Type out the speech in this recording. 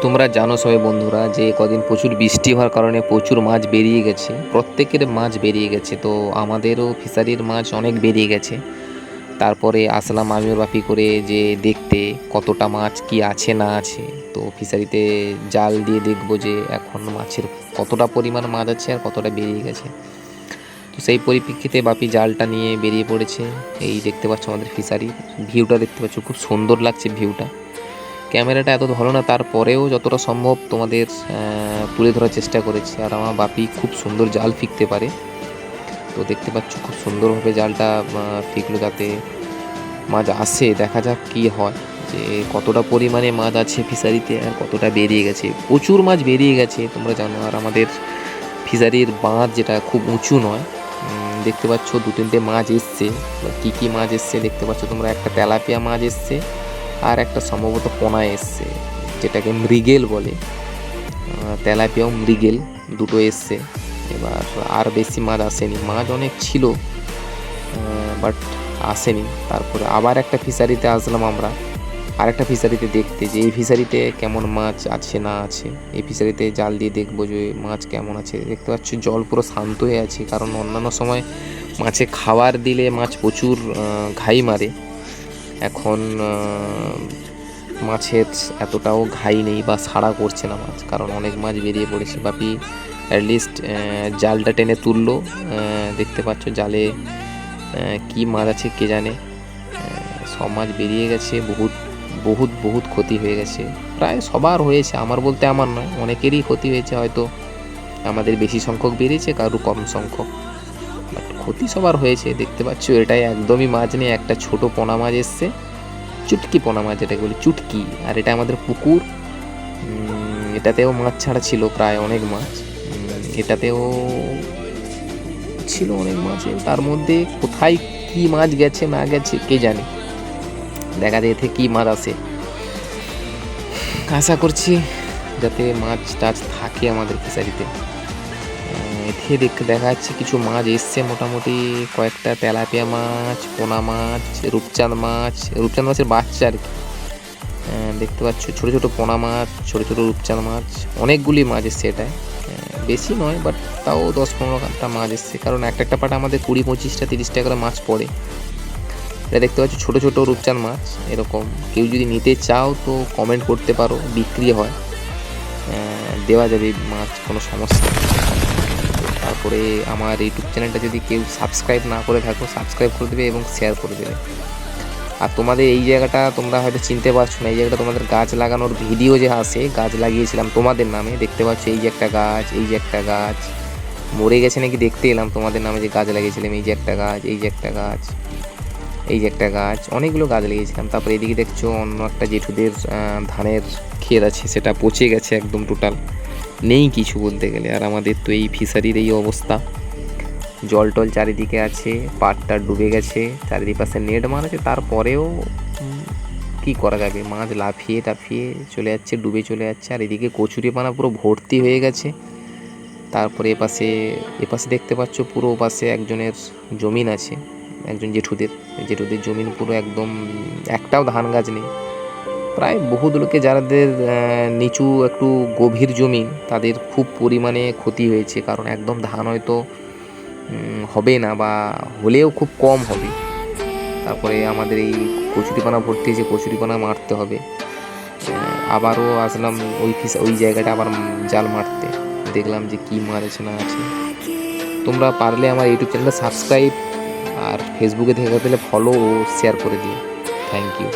তোমরা জানো সবাই বন্ধুরা যে কদিন প্রচুর বৃষ্টি হওয়ার কারণে প্রচুর মাছ বেরিয়ে গেছে, প্রত্যেকের মাছ বেরিয়ে গেছে। তো আমাদেরও ফিশারির মাছ অনেক বেরিয়ে গেছে। তারপরে আসলাম আমি ওর বাপি করে যে দেখতে কতটা মাছ কি আছে না আছে। তো ফিশারিতে জাল দিয়ে দেখবো যে এখন মাছের কতটা পরিমাণ মাছ আছে আর কতটা বেরিয়ে গেছে। তো সেই পরিপ্রেক্ষিতে বাপি জালটা নিয়ে বেরিয়ে পড়েছে। এই দেখতে পাচ্ছ আমাদের ফিশারির ভিউটা, দেখতে পাচ্ছ খুব সুন্দর লাগছে ভিউটা। ক্যামেরাটা এত ধরো না, তারপরেও যতটা সম্ভব তোমাদের তুলে ধরার চেষ্টা করেছি। আর আমার বাপি খুব সুন্দর জাল ফিকতে পারে। তো দেখতে পাচ্ছ খুব সুন্দরভাবে জালটা ফিকলো, যাতে মাছ আসে। দেখা যাক কি হয়, যে কতটা পরিমাণে মাছ আছে ফিশারিতে আর কতটা বেরিয়ে গেছে। প্রচুর মাছ বেরিয়ে গেছে তোমরা জানো। আর আমাদের ফিশারির বাঁধ যেটা খুব উঁচু নয়, দেখতে পাচ্ছ দু তিনটে মাছ এসছে। কী কী মাছ এসছে দেখতে পাচ্ছ তোমরা, একটা তেলাপিয়া মাছ এসছে আর একটা সম্ভবত পোনা এসছে, যেটাকে মৃগেল বলে। তেলাপিয়াও মৃগেল দুটো এসছে। এবার আর বেশি মাছ আসেনি, মাছ অনেক ছিল বাট আসেনি। তারপরে আবার একটা ফিশারিতে আসলাম আমরা, আর একটা ফিশারিতে দেখতে যে এই ফিশারিতে কেমন মাছ আছে না আছে। এই ফিশারিতে জাল দিয়ে দেখবো যে মাছ কেমন আছে। দেখতে পাচ্ছ জল পুরো শান্ত হয়ে আছে, কারণ অন্যান্য সময় মাছে খাবার দিলে মাছ প্রচুর ঘাই মারে। এখন মাছের এতটাও ঘাই নেই বা সাড়া করছে না মাছ, কারণ অনেক মাছ বেরিয়ে পড়েছে। বাপি অ্যাটলিস্ট জালটা টেনে তুললো। দেখতে পাচ্ছ জালে কি মাছ আছে কে জানে। সব মাছ বেরিয়ে গেছে, বহুত বহুত বহুত ক্ষতি হয়ে গেছে। প্রায় সবার হয়েছে, আমার বলতে আমার নয়, অনেকেরই ক্ষতি হয়েছে। হয়তো আমাদের বেশি সংখ্যক বেরিয়েছে, কারো কম সংখ্যক, বাট ক্ষতি সবার হয়েছে। দেখতে পাচ্ছ এটাই একদমই মাছ নেই, একটা ছোট পোনা মাছ এসছে, চুটকি পোনা মাছ যেটাকে বলি চুটকি। আর এটা আমাদের পুকুর, এটাতেও মাছ ছাড়া ছিল প্রায় অনেক মাছ। এটাতেও ছিল অনেক মাছ, তার মধ্যে কোথায় কি মাছ গেছে না গেছে কে জানে। দেখা যায় এতে কি মাছ আসে। আশা করছি যাতে মাছ টাছ থাকে আমাদের ফিশারিতে। এতে দেখা যাচ্ছে কিছু মাছ এসছে, মোটামুটি কয়েকটা তেলাপিয়া মাছ, পোনা মাছ, রূপচাঁদ মাছের বাচ্চা আর কি। দেখতে পাচ্ছ ছোটো ছোটো পোনা মাছ, ছোটো ছোটো রূপচাঁদ মাছ, অনেকগুলি মাছ এসছে। এটায় বেশি নয়, বাট তাও 10-15টা মাছ এসছে, কারণ একটা একটা পাটা আমাদের 20-25-30টা করে মাছ পড়ে। এটা দেখতে পাচ্ছ ছোটো ছোটো রূপচাঁদ মাছ। এরকম কেউ যদি নিতে চাও তো কমেন্ট করতে পারো, বিক্রি হয়, দেওয়া যাবে মাছ, কোনো সমস্যা নেই। তারপরে আমার ইউটিউব চ্যানেলটা যদি কেউ সাবস্ক্রাইব না করে থাকো, সাবস্ক্রাইব করে দেবে এবং শেয়ার করে দেবে। আর তোমাদের এই জায়গাটা তোমরা হয়তো চিনতে পারছো না, এই জায়গাটা তোমাদের গাছ লাগানোর ভিডিও যে আসে, গাছ লাগিয়েছিলাম তোমাদের নামে। দেখতে পাচ্ছ এই যে একটা গাছ, এই যে একটা গাছ মরে গেছে নাকি দেখতে এলাম তোমাদের নামে, যে গাছ লাগিয়েছিলাম। এই যে একটা গাছ, এই যে একটা গাছ, এই যে একটা গাছ, অনেকগুলো গাছ লাগিয়েছিলাম। তারপরে এদিকে দেখছো অন্য একটা জেঠুদের ধানের ক্ষেত আছে, সেটা পচে গেছে একদম, টোটাল নেই কিছু বলতে গেলে। আর আমাদের তো এই ফিশারির এই অবস্থা, জল টল চারিদিকে আছে, পাড়টা ডুবে গেছে, চারিদিকে নেট মারা আছে, তারপরেও কি করা যাবে, মাছ লাফিয়ে টাফিয়ে চলে যাচ্ছে, ডুবে চলে যাচ্ছে। আর এদিকে কচুরিপানা পুরো ভর্তি হয়ে গেছে। তারপরে এপাশে দেখতে পাচ্ছ পুরো পাশে একজনের জমিন আছে, একজন জেঠুদের জমিন পুরো একদম, একটাও ধান গাছ নেই। প্রায় বহুত লোকে যাদের নিচু একটু গভীর জমি, তাদের খুব পরিমাণে ক্ষতি হয়েছে, কারণ একদম ধান হয়তো হবে না, বা হলেও খুব কম হবে। তারপরে আমাদের এই কচুরিপানা ভর্তি হয়েছে, কচুরিপানা মারতে হবে। আবারও আসলাম ওই জায়গাটা আবার জাল মারতে, দেখলাম যে কী মাছ আছে না আছে। তোমরা পারলে আমার ইউটিউব চ্যানেলটা সাবস্ক্রাইব আর ফেসবুকে দেখে পেলে ফলো ও শেয়ার করে দিও। Thank you.